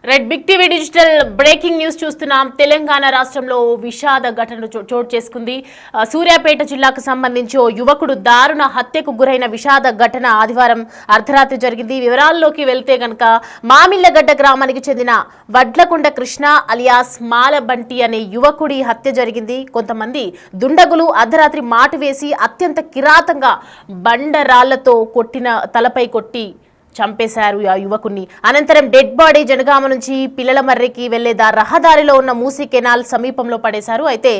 Red Big TV digital breaking news చూస్తున్నాం. తెలంగాణ రాష్ట్రంలో విషాద ఘటన చోటు చేసుకుంది. సూర్యాపేట జిల్లాకు సంబంధించి ఓ యువకుడు దారుణ హత్యకు గురైన విషాద ఘటన ఆదివారం అర్ధరాత్రి జరిగింది. వివరాల్లోకి వెళ్తే గనక మామిళ్లగడ్డ గ్రామానికి చెందిన వడ్లకొండ కృష్ణ అలియాస్ మాలబంటి అనే యువకుడి హత్య జరిగింది. కొంతమంది దుండగులు అర్ధరాత్రి మాటు వేసి అత్యంత కిరాతంగా బండరాళ్లతో తలపై కొట్టి చంపేశారు ఆ యువకుడిని. అనంతరం డెడ్ బాడీ జనగామ నుంచి పిల్లల మర్రికి వెళ్లే రహదారిలో ఉన్న మూసీ కెనాల్ సమీపంలో పడేశారు. అయితే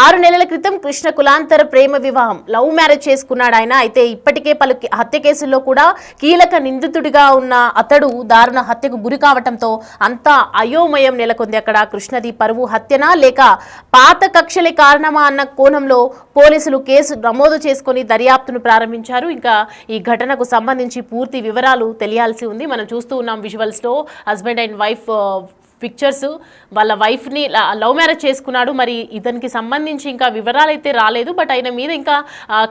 6 నెలల క్రితం కృష్ణ కులాంతర ప్రేమ వివాహం లవ్ మ్యారేజ్ చేసుకున్నాడు ఆయన. అయితే ఇప్పటికే పలు హత్య కేసుల్లో కూడా కీలక నిందితుడిగా ఉన్న అతడు దారుణ హత్యకు గురి కావడంతో అంతా అయోమయం నెలకొంది. అక్కడ కృష్ణది పరువు హత్యనా లేక పాత కక్షలే కారణమా అన్న కోణంలో పోలీసులు కేసు నమోదు చేసుకుని దర్యాప్తును ప్రారంభించారు. ఇంకా ఈ ఘటనకు సంబంధించి పూర్తి వివరాలు తెలియాల్సి ఉంది. మనం చూస్తూ ఉన్నాం విజువల్స్ లో హస్బెండ్ అండ్ వైఫ్ పిక్చర్స్. వాళ్ళ వైఫ్ ని లవ్ మ్యారేజ్ చేసుకున్నాడు. మరి ఇతనికి సంబంధించి ఇంకా వివరాలు అయితే రాలేదు. బట్ ఆయన మీద ఇంకా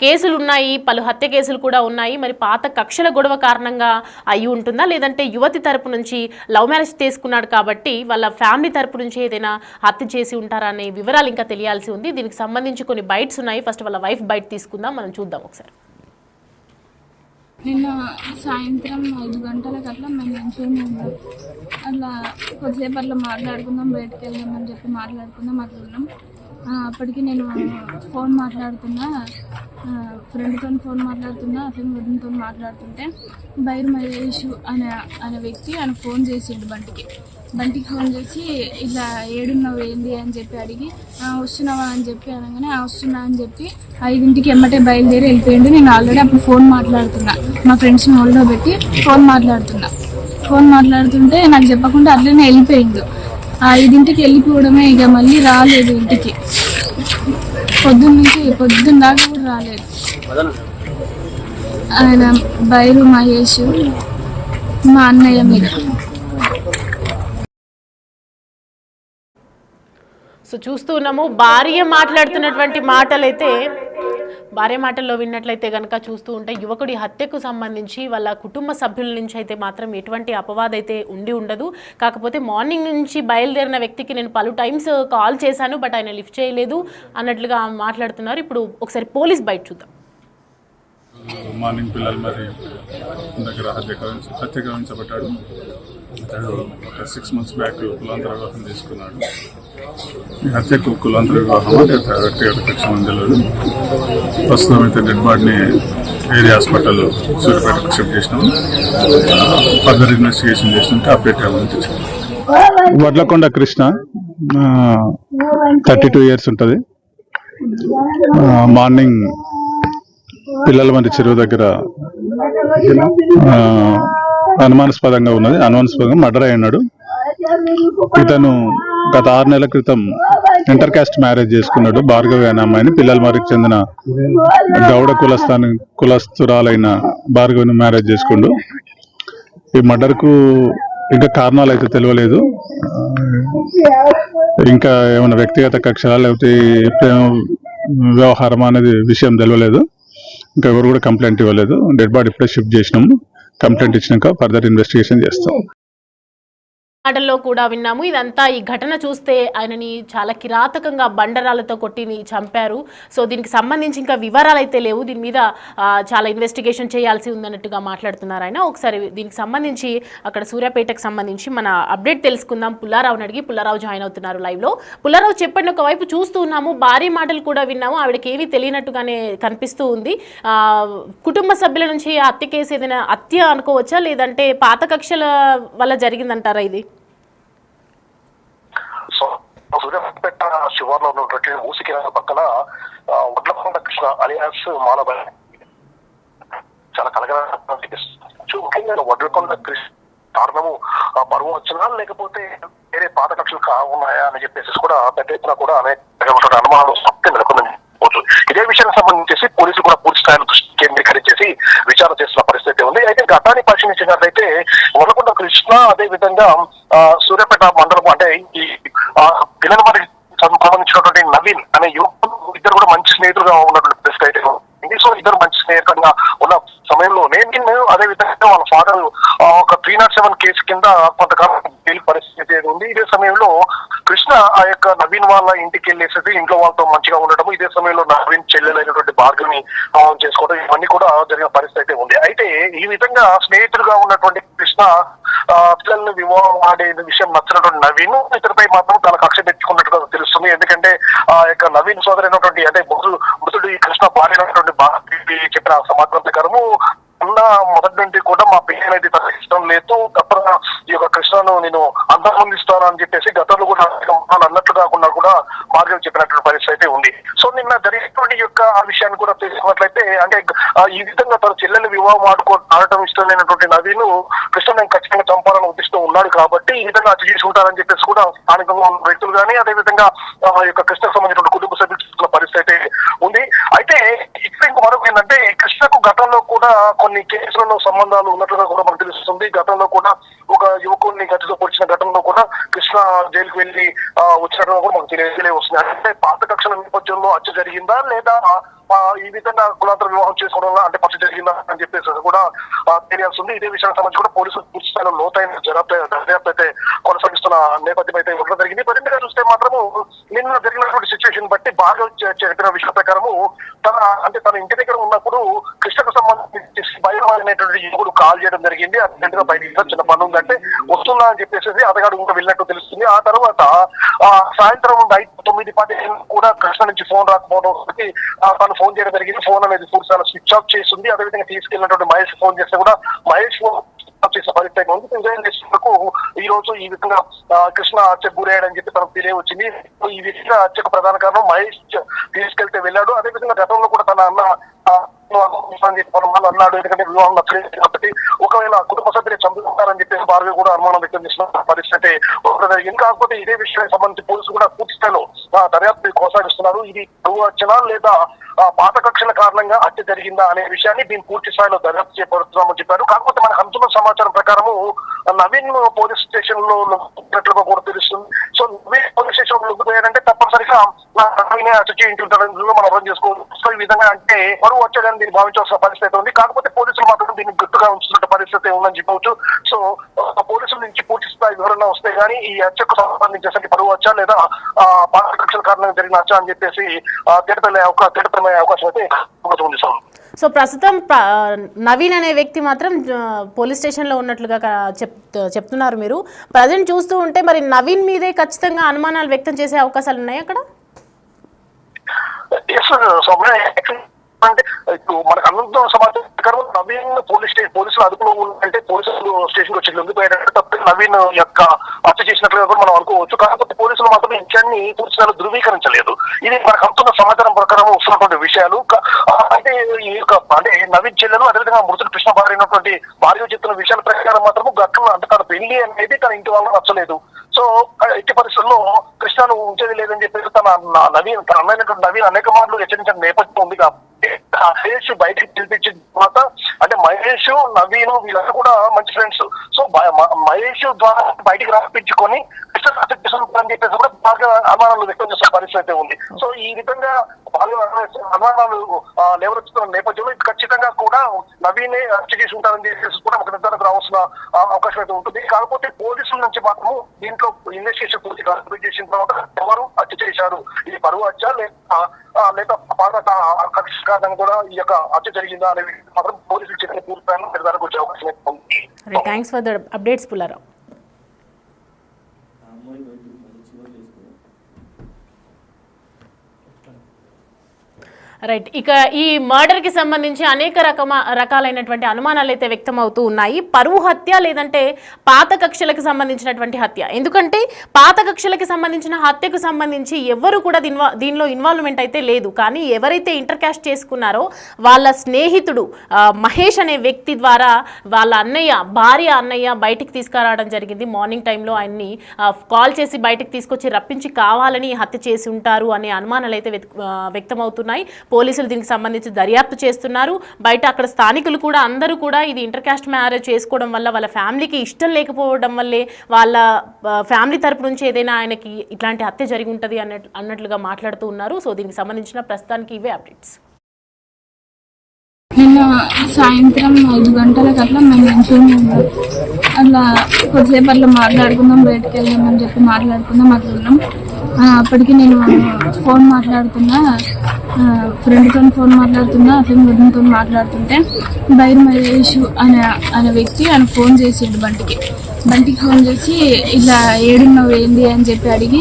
కేసులు ఉన్నాయి, పలు హత్య కేసులు కూడా ఉన్నాయి. మరి పాత కక్షల గొడవ కారణంగా అయి ఉంటుందా, లేదంటే యువతి తరపు నుంచి లవ్ మ్యారేజ్ చేసుకున్నాడు కాబట్టి వాళ్ళ ఫ్యామిలీ తరపు నుంచి ఏదైనా హత్య చేసి ఉంటారా అనే వివరాలు ఇంకా తెలియాల్సి ఉంది. దీనికి సంబంధించి కొన్ని బైట్స్ ఉన్నాయి. ఫస్ట్ వాళ్ళ వైఫ్ బైట్ తీసుకుందాం, మనం చూద్దాం ఒకసారి. నిన్న సాయంత్రం 5 గంటలకు అట్లా మేము మంచిగానే ఉన్నాం. అట్లా కొద్దిసేపు అట్లా మాట్లాడుకుందాం, బయటకు వెళ్దామని చెప్పి మాట్లాడుకున్నాం. అప్పటికి నేను ఫోన్ మాట్లాడుతున్నా, ఫ్రెండ్తో ఫోన్ మాట్లాడుతున్నా, అతని వదినతో మాట్లాడుతుంటే బైరు మహేష్ అనే వ్యక్తి ఆయన ఫోన్ చేసిండు బంటికి ఫోన్ చేసి ఇలా ఏడున్నావు ఏంది అని చెప్పి అడిగి వస్తున్నావా అని చెప్పి అనగానే వస్తున్నా అని చెప్పి 5ంటికి ఎమ్మటే బయలుదేరి వెళ్ళిపోయిండు. నేను ఆల్రెడీ అప్పుడు ఫోన్ మాట్లాడుతున్నా, మా ఫ్రెండ్స్ని హోల్డ్లో పెట్టి ఫోన్ మాట్లాడుతుంటే నాకు చెప్పకుండా అట్లనే వెళ్ళిపోయిండు. 5ంటికి వెళ్ళిపోవడమే, ఇక మళ్ళీ రాలేదు ఇంటికి. పొద్దున్న దాకా కూడా రాలేదు. ఆయన బైరు మహేష్ మా అన్నయ్య మీద. సో చూస్తూ ఉన్నాము భార్య మాట్లాడుతున్నటువంటి మాటలైతే, భార్య మాటల్లో విన్నట్లయితే కనుక చూస్తూ ఉంటే యువకుడి హత్యకు సంబంధించి వాళ్ళ కుటుంబ సభ్యుల నుంచి అయితే మాత్రం ఎటువంటి అపవాదైతే ఉండదు. కాకపోతే మార్నింగ్ నుంచి బయలుదేరిన వ్యక్తికి నేను పలు టైమ్స్ కాల్ చేశాను, బట్ ఆయన లిఫ్ట్ చేయలేదు అన్నట్లుగా మాట్లాడుతున్నారు. ఇప్పుడు ఒకసారి పోలీస్ బయట చూద్దాం. మార్నింగ్ పిల్లలు మరి దగ్గర హత్య గమనించబడ్డాడు. అతడు ఒక 6 months బ్యాక్ కులాంతర వివాహం తీసుకున్నాడు. ఈ హత్యకు కులాంతర వివాహం వ్యక్తిగత కక్ష తెలియదు. ప్రస్తుతం అయితే డెడ్ బాడీని ఏరియా హాస్పిటల్ సూర్యాపేటకు షిఫ్ట్ చేసినాం. ఫర్దర్ ఇన్వెస్టిగేషన్ చేసినాక అప్డేట్ అవ్వాలి. వడ్లకొండ కృష్ణ 32 years ఉంటుంది. మార్నింగ్ పిల్లల మంది చెరువు దగ్గర అనుమానాస్పదంగా మర్డర్ అయి ఉన్నాడు. ఇతను గత 6 నెలల క్రితం ఇంటర్ కాస్ట్ మ్యారేజ్ చేసుకున్నాడు. భార్గవి అనే అమ్మాయిని, పిల్లల మరికి చెందిన గౌడ కులస్తురాలైన భార్గవిని మ్యారేజ్ చేసుకుండు. ఈ మర్డర్కు ఇంకా కారణాలు అయితే తెలియలేదు. ఇంకా ఏమైనా వ్యక్తిగత కక్షలా లేకపోతే వ్యవహారం అనేది విషయం తెలియలేదు. ఇంకా ఎవరు కూడా కంప్లైంట్ ఇవ్వలేదు. డెడ్ బాడీ ఇప్పుడే షిఫ్ట్ చేసినాము. కంప్లైంట్ ఇచ్చినాక ఫర్దర్ ఇన్వెస్టిగేషన్ చేస్తాం. మాటల్లో కూడా విన్నాము. ఇదంతా ఈ ఘటన చూస్తే ఆయనని చాలా కిరాతకంగా బండరాలతో కొట్టి చంపారు. సో దీనికి సంబంధించి ఇంకా వివరాలు అయితే లేవు. దీని మీద చాలా ఇన్వెస్టిగేషన్ చేయాల్సి ఉందన్నట్టుగా మాట్లాడుతున్నారు ఆయన. ఒకసారి దీనికి సంబంధించి అక్కడ సూర్యాపేటకు సంబంధించి మన అప్డేట్ తెలుసుకుందాం. పుల్లారావుని అడిగి పుల్లారావు జాయిన్ అవుతున్నారు లైవ్ లో. పుల్లారావు చెప్పండి, ఒకవైపు చూస్తూ ఉన్నాము, భారీ మాటలు కూడా విన్నాము, ఆవిడకి ఏమీ తెలియనట్టుగానే కనిపిస్తూ ఉంది. కుటుంబ సభ్యుల నుంచి హత్య కేసు ఏదైనా హత్య అనుకోవచ్చా, లేదంటే పాత కక్షల వల్ల జరిగిందంటారా ఇది? సూర్యాపేట శివార్లో ఉన్నటువంటి మూసీ కెనాల్ పక్కన వడ్లకొండ కృష్ణ అలియాస్ మాలబంటి చాలా ముఖ్యంగా వడ్లకొండ కృష్ణ కారణము పరువు వచ్చినా లేకపోతే వేరే పాత కక్షలు ఉన్నాయా అని చెప్పేసి కూడా పెద్ద ఎత్తున కూడా అనేక అనుమానాలు నెలకొందని చెప్పవచ్చు. ఇదే విషయానికి సంబంధించి పోలీసులు కూడా పూర్తి స్థాయిలో దృష్టి కేంద్రీకరించేసి విచారణ చేస్తున్న పరిస్థితి ఉంది. అయితే ఘటాన్ని పరిశీలించినట్లయితే వడ్లకొండ కృష్ణ అదే విధంగా సూర్యాపేట మండలం అంటే ఈ పిల్లల మరి సంబంధించినటువంటి నవీన్ అనే యువకులు ఇద్దరు కూడా మంచి స్నేహితులుగా ఉన్నటువంటి పరిస్థితి అయితే ఉంది. సో ఇద్దరు మంచి స్నేహితులుగా ఉన్న సమయంలో నేను అదే విధంగా వాళ్ళ ఫాదర్ ఒక 307 కేసు కింద కొంతకాలం జైలు పరిస్థితి ఉంది. ఇదే సమయంలో కృష్ణ ఆ యొక్క నవీన్ వాళ్ళ ఇంటికి వెళ్ళేసి ఇంట్లో వాళ్ళతో మంచిగా ఉండటము, ఇదే సమయంలో నవీన్ చెల్లెలైనటువంటి భార్గవిని చేసుకోవడం, ఇవన్నీ కూడా జరిగిన పరిస్థితి ఉంది. అయితే ఈ విధంగా స్నేహితులుగా ఉన్నటువంటి కృష్ణ పిల్లల్ని వివాహం ఆడే విషయం నచ్చినటువంటి నవీన్ ఇతరుపై మాత్రం తన కక్ష పెట్టుకున్నట్టుగా తెలుస్తుంది. ఎందుకంటే ఆ యొక్క నవీన్ సోదరైనటువంటి అంటే మృతుడు ఈ కృష్ణ భార్య అయినటువంటి భార్గవి చెప్పిన సమాచారం ప్రకారము అన్న మొదటి నుండి కూడా మా పెళ్లి అనేది తనకు ఇష్టం లేదు, తప్పగా ఈ యొక్క కృష్ణను నేను అంతమందిస్తాను అని చెప్పేసి గతంలో కూడా అన్నట్లు కాకుండా కూడా భార్గవి చెప్పినటువంటి పరిస్థితి ఉంది. సో నిన్న జరిగినటువంటి యొక్క ఆ విషయాన్ని కూడా తెలుసుకున్నట్లయితే అంటే ఈ విధంగా తన చెల్లెలు వివాహం ఆడటం ఇష్టం లేనటువంటి నవీన్ కృష్ణ నేను ఖచ్చితంగా చంపాలని ఉద్దేశంతో ఉన్నాడు కాబట్టి ఈ విధంగా హత్య చేసి ఉంటారని చెప్పేసి కూడా స్థానికంగా ఉన్న వ్యక్తులు కానీ అదేవిధంగా ఈ యొక్క కృష్ణకు సంబంధించిన కుటుంబ సభ్యులు చూస్తున్న పరిస్థితి ఉంది. అయితే ఇక్కడ ఇంకో మరొక ఏంటంటే కృష్ణకు గతంలో కూడా కొన్ని కేసులలో సంబంధాలు ఉన్నట్లుగా కూడా మనకు తెలుస్తుంది. గతంలో కూడా ఒక యువకుడిని గతితో పొడిచిన ఘటనలో కూడా కృష్ణ జైలుకు వెళ్లి వచ్చినట్టుగా కూడా మనకు తెలియవస్తుంది. అంటే పాత కక్షల నేపథ్యంలో హత్య జరిగిందా లేదా ఈ విధంగా కులాంతర వివాహం చేసుకోవడం అంటే పచ్చ జరిగిందా అని చెప్పేసి కూడా తెలియాల్సి ఉంది. ఇదే విషయానికి సంబంధించి కూడా పోలీసులు పూర్తి స్థాయిలో లోతైన దర్యాప్తు అయితే కొనసాగిస్తున్న నేపథ్యం అయితే ఉండడం జరిగింది. మరింతగా చూస్తే మాత్రము నిన్న జరిగినటువంటి సిచ్యువేషన్ బట్టి బాగా చెప్పిన విషయం ప్రకారము తన ఇంటి దగ్గర ఉన్నప్పుడు కృష్ణకు సంబంధించి భయం అనేటువంటి యువకుడు కాల్ చేయడం జరిగింది. అర్జెంట్ గా బయట చిన్న పని ఉందంటే వస్తుందా అని చెప్పేసి అతగాడు ఇంకా వెళ్ళినట్టు తెలుస్తుంది. ఆ తర్వాత సాయంత్రం 9:10 కూడా కృష్ణ నుంచి ఫోన్ రాకపోవడం తను ఫోన్ చేయడం జరిగింది. ఫోన్ అనేది పూర్తిగా స్విచ్ ఆఫ్ చేస్తుంది. అదేవిధంగా తీసుకెళ్ళినటువంటి మహేష్ ఫోన్ చేస్తే కూడా మహేష్ చేసే పరిస్థితి ఉంది. నిజాలకు ఈ రోజు ఈ విధంగా కృష్ణ హత్యకు గురయ్యాడని చెప్పి తనకు తెలియవచ్చింది. ఈ విధంగా హత్యకు ప్రధాన కారణం మహేష్ తీసుకెళ్తే వెళ్ళాడు. అదేవిధంగా గతంలో కూడా తన అన్న అన్నాడు, ఎందుకంటే వివాహం నచ్చలేదు కాబట్టి ఒకవేళ కుటుంబ సభ్యులు చంపుకుంటారని చెప్పేసి భార్గవి కూడా అనుమానం వ్యక్తం చేసిన పరిస్థితి జరిగింది. కాకపోతే ఇదే విషయానికి సంబంధించి పోలీసులు కూడా పూర్తి స్థాయిలో దర్యాప్తు కొనసాగిస్తున్నారు. ఇది పరువు హత్యనా లేదా పాత కక్షల కారణంగా హత్య జరిగిందా అనే విషయాన్ని దీన్ని పూర్తి స్థాయిలో దర్యాప్తు చేపడుతున్నామని చెప్పారు. కాకపోతే మనకు అందుతున్న సమాచారం ప్రకారము నవీన్ పోలీస్ స్టేషన్ లో ఉన్నట్లుగా కూడా తెలుస్తుంది. సో నవీన్ పోలీస్ స్టేషన్ లో లొంగిపోయారంటే తప్పనిసరిగా నవీనే హత్య చేయించుంటారని మనం అర్థం చేసుకోవచ్చు. సో ఈ విధంగా అంటే పరువు హత్యగా దీన్ని భావించాల్సిన పరిస్థితి ఉంది. కాకపోతే పోలీసులు మాత్రం దీన్ని గుర్తుగా ఉంచుతున్న పరిస్థితి ఉందని చెప్పవచ్చు. సో పోలీసుల నుంచి పూర్తి స్థాయి వివరణ వస్తే గానీ ఈ హత్యకు సంబంధించేసరికి పరువు హత్య లేదా పాత కక్షల కారణంగా జరిగిన హత్య అని చెప్పేసి తేటతెల్లే అవకాశం అయితే ఉంది. సో ప్రస్తుతం నవీన్ అనే వ్యక్తి మాత్రం పోలీస్ స్టేషన్లో ఉన్నట్లుగా చెప్తున్నారు మీరు. ప్రజెంట్ చూస్తూ ఉంటే మరి నవీన్ మీదే ఖచ్చితంగా అనుమానాలు వ్యక్తం చేసే అవకాశాలు ఉన్నాయి అక్కడ? అంటే ఇప్పుడు మనకు అందుతున్న సమాచారం ప్రకారం నవీన్ పోలీసులు అదుపులో ఉంటే పోలీసులు స్టేషన్ వచ్చి లొంగిపోయారంటే తప్ప నవీన్ యొక్క హత్య చేసినట్లుగా కూడా మనం అనుకోవచ్చు. కాకపోతే పోలీసులు మాత్రం ఈ విషయాన్ని పూర్తిగా ధృవీకరించలేదు. ఇది మనకు అందుతున్న సమాచారం ప్రకారం వస్తున్నటువంటి విషయాలు. అంటే ఈ యొక్క అంటే నవీన్ చెల్లెలు అదేవిధంగా మృతుడు కృష్ణ భార్య అయినటువంటి భార్య చెప్తున్న విషయాల ప్రకారం మాత్రము గతంలో అంటే తన పెళ్లి అనేది తన ఇంటి వాళ్ళకి నచ్చలేదు. సో ఎట్టి పరిస్థితుల్లో కృష్ణను ఉంచేది లేదని చెప్పేసి తన అన్నైనటువంటి నవీన్ అనేక మార్లు హెచ్చరించిన నేపథ్యం ఉంది. కాబట్టి మహేష్ బయటకు పిలిపించిన తర్వాత అంటే మహేష్ నవీన్ వీళ్ళందరూ కూడా మంచి ఫ్రెండ్స్. సో మహేష్ ద్వారా బయటికి రాపించుకొని అని చెప్పేసి కూడా బాగా అనుమానాలు వ్యక్తం చేసిన పరిస్థితి ఉంది. సో ఈ విధంగా బాగా అనుమానాలు లేవనెత్తుతున్న నేపథ్యంలో ఖచ్చితంగా కూడా నవీనే హత్య చేసి ఉంటారని చెప్పేసి కూడా ఒక నిర్ధారణకు రావాల్సిన అవకాశం అయితే ఉంటుంది. కాకపోతే పోలీసుల నుంచి మాత్రము దీంట్లో ఇన్వెస్టిగేషన్ పూర్తి కంప్లీట్ చేసిన తర్వాత ఎవరు హత్య చేశారు, ఇది పరువు హత్య లేదా పాత కక్ష కారణంగా కూడా ఈ యొక్క హత్య జరిగిందా అనేది మాత్రం పోలీసులు చెప్పిన పూర్తి నిర్ధారణకు వచ్చే అవకాశం ఉంది. Thanks for the updates Pullarao. Right, ఇక ఈ మర్డర్కి సంబంధించి అనేక రకాలైనటువంటి అనుమానాలు అయితే వ్యక్తమవుతూ ఉన్నాయి. పరువు హత్య లేదంటే పాత కక్షలకు సంబంధించినటువంటి హత్య. ఎందుకంటే పాత కక్షలకు సంబంధించిన హత్యకు సంబంధించి ఎవరు కూడా దీనిలో ఇన్వాల్వ్మెంట్ అయితే లేదు. కానీ ఎవరైతే ఇంటర్ క్యాస్ట్ చేసుకున్నారో వాళ్ళ స్నేహితుడు మహేష్ అనే వ్యక్తి ద్వారా వాళ్ళ భార్య అన్నయ్య బయటికి తీసుకురావడం జరిగింది. మార్నింగ్ టైంలో ఆయన్ని కాల్ చేసి బయటికి తీసుకొచ్చి రప్పించి కావాలని హత్య చేసి ఉంటారు అనే అనుమానాలు అయితే వ్యక్తమవుతున్నాయి. పోలీసులు దీనికి సంబంధించి దర్యాప్తు చేస్తున్నారు. బయట అక్కడ స్థానికులు కూడా అందరూ కూడా ఇది ఇంటర్ కాస్ట్ మ్యారేజ్ చేసుకోవడం వల్ల వాళ్ళ ఫ్యామిలీకి ఇష్టం లేకపోవడం వల్లే వాళ్ళ ఫ్యామిలీ తరపు నుంచి ఏదైనా ఆయనకి ఇట్లాంటి హత్య జరిగి ఉంటుంది అన్నట్లుగా మాట్లాడుతూ ఉన్నారు. సో దీనికి సంబంధించిన ప్రస్తుతానికి ఇవే అప్డేట్స్. నిన్న సాయంత్రం 5 గంటలకు అట్లా మేము మంచిగా ఉన్నాం. అట్లా కొద్దిసేపు అట్లా మాట్లాడుకుందాం, బయటకు వెళ్దామని చెప్పి మాట్లాడుకుందాం, అట్లా ఉన్నాం. అప్పటికి నేను ఫోన్ మాట్లాడుతున్నా, ఫ్రెండ్తో ఫోన్ మాట్లాడుతున్నా, అతని వదినతో మాట్లాడుతుంటే బైర్ మహేష్ అనే వ్యక్తి ఆయన ఫోన్ చేసిండు బంటికి ఫోన్ చేసి ఇలా ఏడున్నావు ఏంది అని చెప్పి అడిగి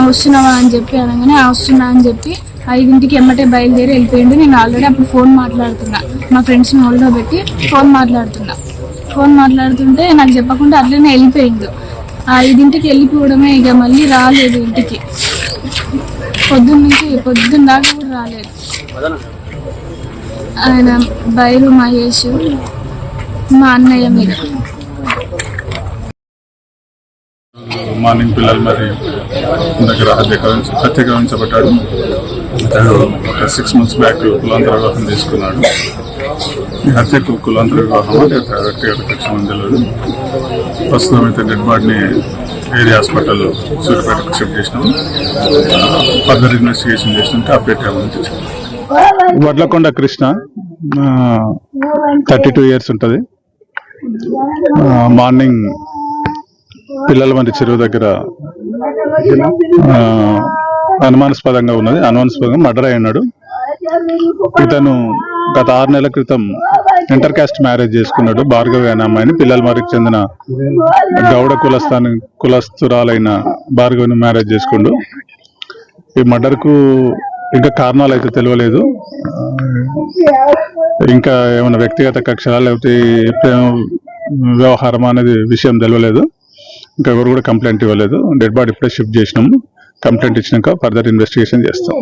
వస్తున్నావా అని చెప్పి అనగానే వస్తున్నా అని చెప్పి 5ంటికి ఎమ్మటే బయలుదేరి వెళ్ళిపోయిండు. నేను ఆల్రెడీ అప్పుడు ఫోన్ మాట్లాడుతున్నా, మా ఫ్రెండ్స్ని హోల్డ్లో పెట్టి ఫోన్ మాట్లాడుతుంటే నాకు చెప్పకుండా అట్లనే వెళ్ళిపోయిండు. 5ంటికి వెళ్ళిపోవడమే, ఇక మళ్ళీ రాలేదు ఇంటికి. పొద్దున్న దాకా కూడా రాలేదు. ఆయన బైరు మహేష్ మా అన్నయ్య మీద. మార్నింగ్ పిల్లలు మరి దగ్గర హత్య గావించబడ్డాడు. అతడు ఒక 6 months బ్యాక్ కులాంతర వివాహం తీసుకున్నాడు. ఈ హత్యకు కులాంతర వివాహం వ్యక్తిగత కక్ష తెలియదు. ప్రస్తుతం అయితే డెడ్ బాడీని ఏరియా హాస్పిటల్ సూర్యాపేటకు షిఫ్ట్ చేసినాం. ఫర్దర్ ఇన్వెస్టిగేషన్ చేసినాక అప్డేట్ అవ్వాలి. వడ్లకొండ కృష్ణ 32 years ఉంటుంది. మార్నింగ్ పిల్లల మంది చెరువు దగ్గర అనుమానాస్పదంగా మర్డర్ అయి ఉన్నాడు. ఇతను గత 6 నెలల క్రితం ఇంటర్ కాస్ట్ మ్యారేజ్ చేసుకున్నాడు. భార్గవి అనే అమ్మాయిని, పిల్లల మరికి చెందిన గౌడ కులస్తురాలైన భార్గవిని మ్యారేజ్ చేసుకుండు. ఈ మర్డర్ కు ఇంకా కారణాలు అయితే తెలియలేదు. ఇంకా ఏమైనా వ్యక్తిగత కక్షలా లేకపోతే వ్యవహారం అనేది విషయం తెలియలేదు. ఇంకా ఎవరు కూడా కంప్లైంట్ ఇవ్వలేదు. డెడ్ బాడీ ఇప్పుడే షిఫ్ట్ చేసినాము. కంప్లైంట్ ఇచ్చినాక ఫర్దర్ ఇన్వెస్టిగేషన్ చేస్తాం.